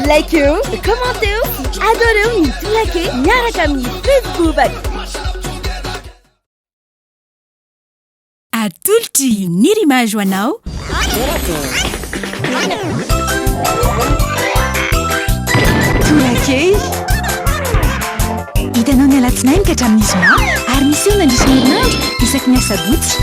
Like-eo, commenteo, adoreo ny Torak'Hehy miaraka amin'ny Facebook. Atolotry ny rimage ho anao. Torak'Hehy. Hitanao ny alatsinainy ka hatramin'ny zoma ary misy eo nandrisy herinandro isaky ny asabotsy.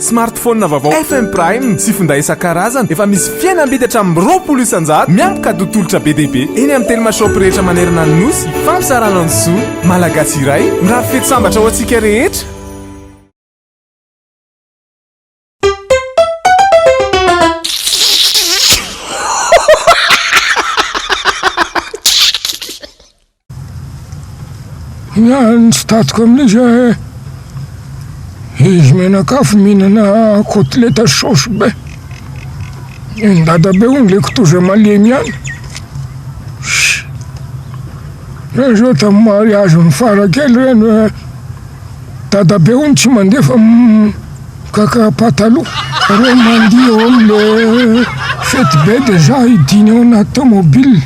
Smartphone vaovao FM Prime sy finday isan-karazany efa misy fiainam-bidatra amin'ny 20 isan-jato miampika dotolotra be dia be eny amin'ny telmashop rehetra manerana ny nosy fampisarana ny soa malagasy iray mirary fety sambatra ho antsika rehetra. Ny fitatiko amin'izy izy menakafo mihinana kotleta saosy be ny Dadabe ony le kitoza malemy ihany re zao tamin'ny mariage ny farakely reny Dadabe ony tsy mandefa kaka pataloha re mandia eo am'le fety be de za hidiny ao anaty tomobile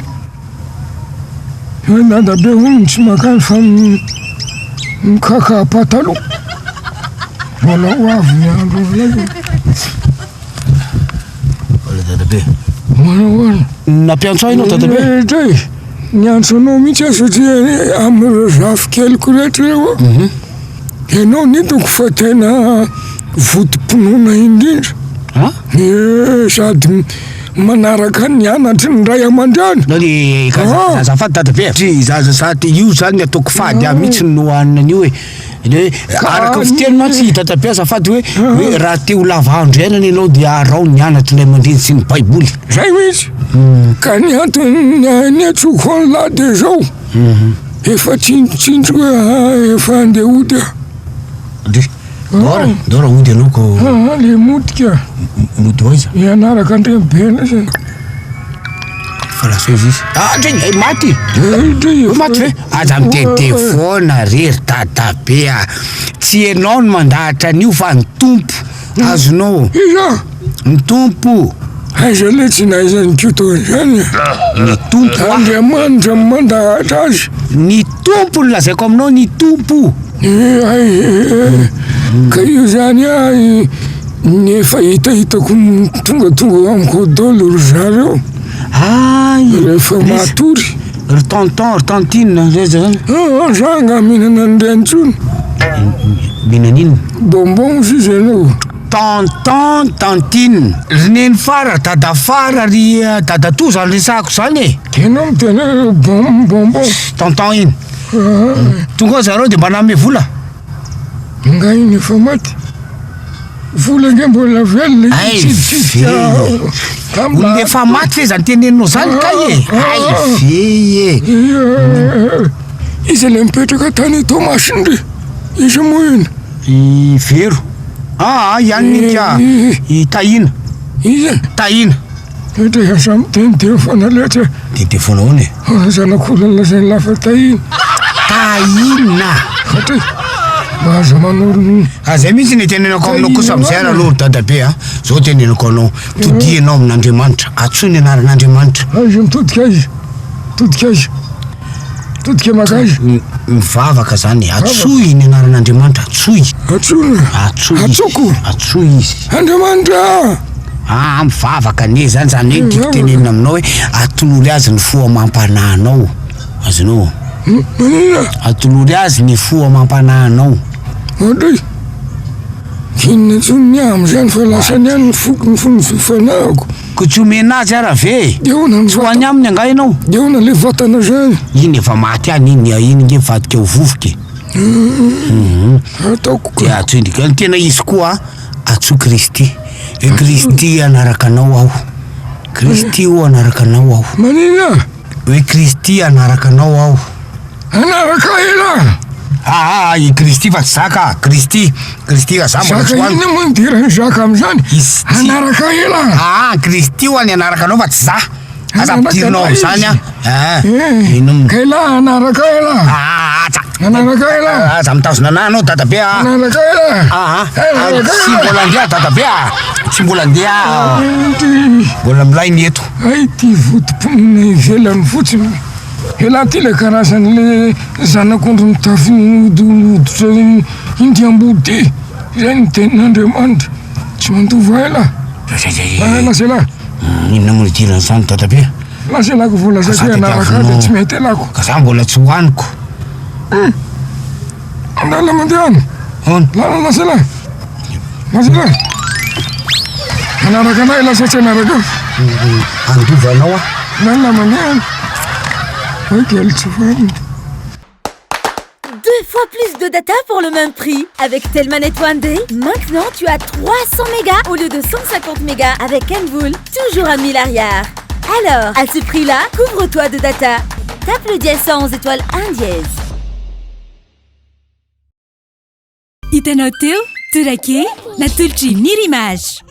Dadabe ony tsy makany fa mikaka pataloha Voilà, Dadabe. Voilà. Nampiantso ahy ianao Dadabe? Dray, niantso anao mihitsy aho satria amin'ny zafy keliko rehetra reo ianao nitoko fa tena vodim-pinoana indrindra. Sady manaraka ny anatry ny ray aman-drany. Le azafady Dadabe satria zaza sady io zany ataoko fady ahy mihitsy no hanina an'io hoe araka fitenona tsy Dadabe azafady hoe raha te ho lava andro iainana ianao dia arao ny anatry ilay aman-dreny sy ny baiboly. Zay mihitsy. Ka ny antony ny atsoko an'lahy de zao efa tsindrotsindro efa andeha ody aho. Dora ody anao ko le modika mody hoaiza ianaraka andrembena zany fa lasa izy izy maty maty ve aza mitedefona rery Dadabe tsy ianao no mandahatra an'io fa ny tompo azonao iza ny tompo aiza le tsy naizany kioto zany ny tompo Andriamanitra mandahatra azy ny tompo no lazaiko aminao ny tompo ka io zany ny efa hitahitako tongatonga amiko dolo ry zareo rehefa matory ry tonton ry tantine reza zany zanga mihinana an'ireny mihinan'inona bonbon izy anao tonton tantine ry neny fara dada fara ry dada to zany resako zany ianao mitena bonbon tonton iny tonga zareo dia mba name vola nga iny efa maty vola nge mbola velona olona efa maty fe zany teneninao zany kay izy le mipetraka tany Tomasindry izy moa ina i vero ihany nika tahina tahina etra iasa miteny telefona letra telefona ony zanak'olona zay lafa tahina fatray mahaza manoro zay mihitsy ny tenenako aminao kosa amizay alaloro Dadabe zao tenenako anao todianao amin'Andriamanitra atsoy ny anaran'Andriamanitra aiza mitodika aiza todika makaiza mivavaka zany atsoy ny anaran'Andriamanitra atsoy atsoy izy Andriamanitra mivavaka ane zany hoe tiako tenenina aminao hoe atolory azy ny foa mampanahanao azonao atolory azy ny foa mampanahanao Andray kinona tsony ny am'zany fa lasany any ny foko ny fony fifanahako ko tsy omena azy ara ve de ona tsy hoany aminy anga ianao de ona le vatana zany iny efa maty any iny nge vadika ho vovoky ataoko de atsoy ndrika ny tena izy koa atsoy Kristy Kristy anaraka anao aho Kristy o anaraka anao aho manina hoe Kristy anaraka anao aho anaraka ela i Kristy fa tsy zaka Kristy zaka iny moa nidirany zaka am'zany anaraka ela Kristy ho any anaraka anao fa tsy za aza ampidirinao am'zany ka ela anaraka ela Anaraka ela za mitazona anah anao dadabe anaraka ela tsy mbola andeha dadabe tsy mbola andeha mbola milainy eto ay ty votomponina ivelany fotsiny ela ty le karazan'le zanak'ondry mitafinoditra indiam-body zay ny tenin'Andriamanitra tsy mandova ela lasa ela inona moa idirany zany dadabe lasa elako volazako anaraka de tsy mety elako ka za mbola tsy hoaniko andala mandehany lasa ela anaraka anay lasa tsy anaraka andovanao lala mandehany kely tsy fariny 2 fois plus de data pour le même prix. Avec telle manette One Day, maintenant tu as 300 mégas au lieu de 150 mégas avec Envoul, toujours à 1000 arrière. Alors, à ce prix-là, couvre-toi de data. Tape le dièse 111 étoile 1 dièse. Hitanao teo Torak'Hehy natolotra niry image.